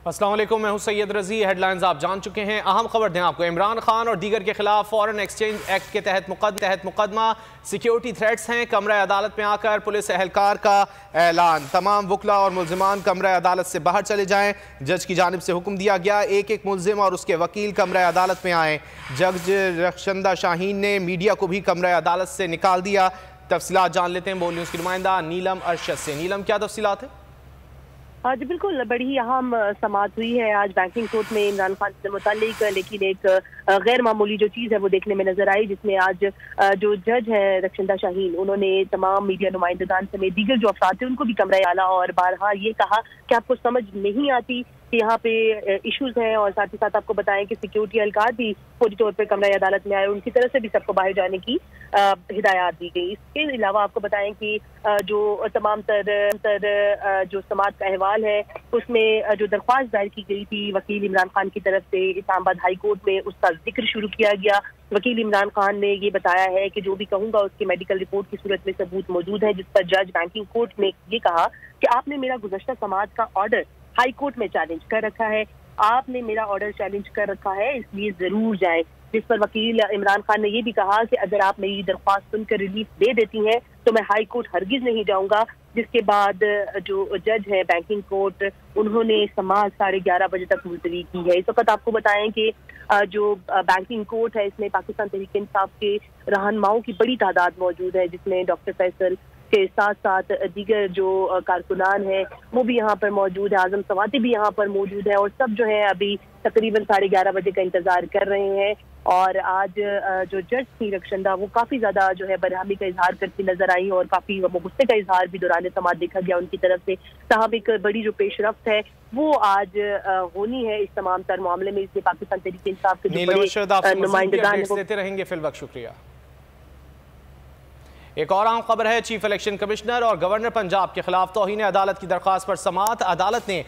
अस्सलाम वालेकुम, मैं हूं सैयद रजी। हेडलाइंस आप जान चुके हैं। अहम खबर दें आपको, इमरान खान और दीगर के खिलाफ फॉरेन एक्सचेंज एक्ट के तहत मुकदमा, सिक्योरिटी थ्रेट्स हैं। कमरा अदालत में आकर पुलिस एहलकार का ऐलान, तमाम वकला और मुलजिमान कमरा अदालत से बाहर चले जाएं। जज की जानिब से हुक्म दिया गया, एक एक मुलजिम और उसके वकील कमरा अदालत में आएँ। जज रक्षंदा शाहीन ने मीडिया को भी कमरा अदालत से निकाल दिया। तफसीलात जान लेते हैं बोल न्यूज़ की नुमाइंदा नीलम अरशद से। नीलम, क्या तफसीलात है? जी बिल्कुल, बड़ी अहम समाअत हुई है आज बैंकिंग कोर्ट में इमरान खान से मुतालिक, लेकिन एक गैर मामूली जो चीज़ है वो देखने में नजर आई, जिसमें आज जो जज है रक्षंदा शाहीन, उन्होंने तमाम मीडिया नुमाइंदगान समेत दीगर जो अफराद थे उनको भी कमरा आला और बारहा ये कहा कि आपको समझ नहीं आती कि यहाँ पे इश्यूज हैं, और साथ ही साथ आपको बताएं कि सिक्योरिटी एहलकार भी पूरी तौर पे कमरा अदालत में आए, उनकी तरफ से भी सबको बाहर जाने की हिदायत दी गई। इसके अलावा आपको बताएं कि जो तमाम तर जो समाअत का अहवाल है उसमें जो दरख्वास्त दायर की गई थी वकील इमरान खान की तरफ से इस्लामाबाद हाई कोर्ट में, उसका जिक्र शुरू किया गया। वकील इमरान खान ने ये बताया है कि जो भी कहूंगा उसकी मेडिकल रिपोर्ट की सूरत में सबूत मौजूद है, जिस पर जज बैंकिंग कोर्ट ने ये कहा कि आपने मेरा गुज़श्ता समाअत का ऑर्डर हाई कोर्ट में चैलेंज कर रखा है, आपने मेरा ऑर्डर चैलेंज कर रखा है, इसलिए जरूर जाए। जिस पर वकील इमरान खान ने यह भी कहा कि अगर आप मेरी दरख्वास्त सुनकर रिलीफ दे देती हैं तो मैं हाई कोर्ट हरगिज नहीं जाऊंगा। जिसके बाद जो जज है बैंकिंग कोर्ट, उन्होंने समाअत 11:30 बजे तक मुलतवी की है। इस वक्त आपको बताएं कि जो बैंकिंग कोर्ट है इसमें पाकिस्तान तहरीक इंसाफ के रहनुमाओं की बड़ी तादाद मौजूद है, जिसमें डॉक्टर फैसल के साथ साथ दीगर जो कारकुनान है वो भी यहाँ पर मौजूद है, आजम सवाती भी यहाँ पर मौजूद है, और सब जो है अभी तकरीबन 11:30 बजे का इंतजार कर रहे हैं। और आज जो जज थी रक्षंदा, वो काफी ज्यादा जो है बरहमी का इजहार करती नजर आई, और काफी गुस्से का इजहार भी दौरान समाअत देखा गया उनकी तरफ से। साहब एक बड़ी जो पेशरफ्त है वो आज होनी है इस तमाम तर मामले में, इसलिए पाकिस्तान तहरीक इंसाफ के जो नुमाइंदगान देते रहेंगे फिल वक्त। शुक्रिया। एक और अहम खबर है, चीफ इलेक्शन कमिश्नर और गवर्नर पंजाब के खिलाफ तौहीन अदालत की दरख्वास्त पर समाअत। अदालत ने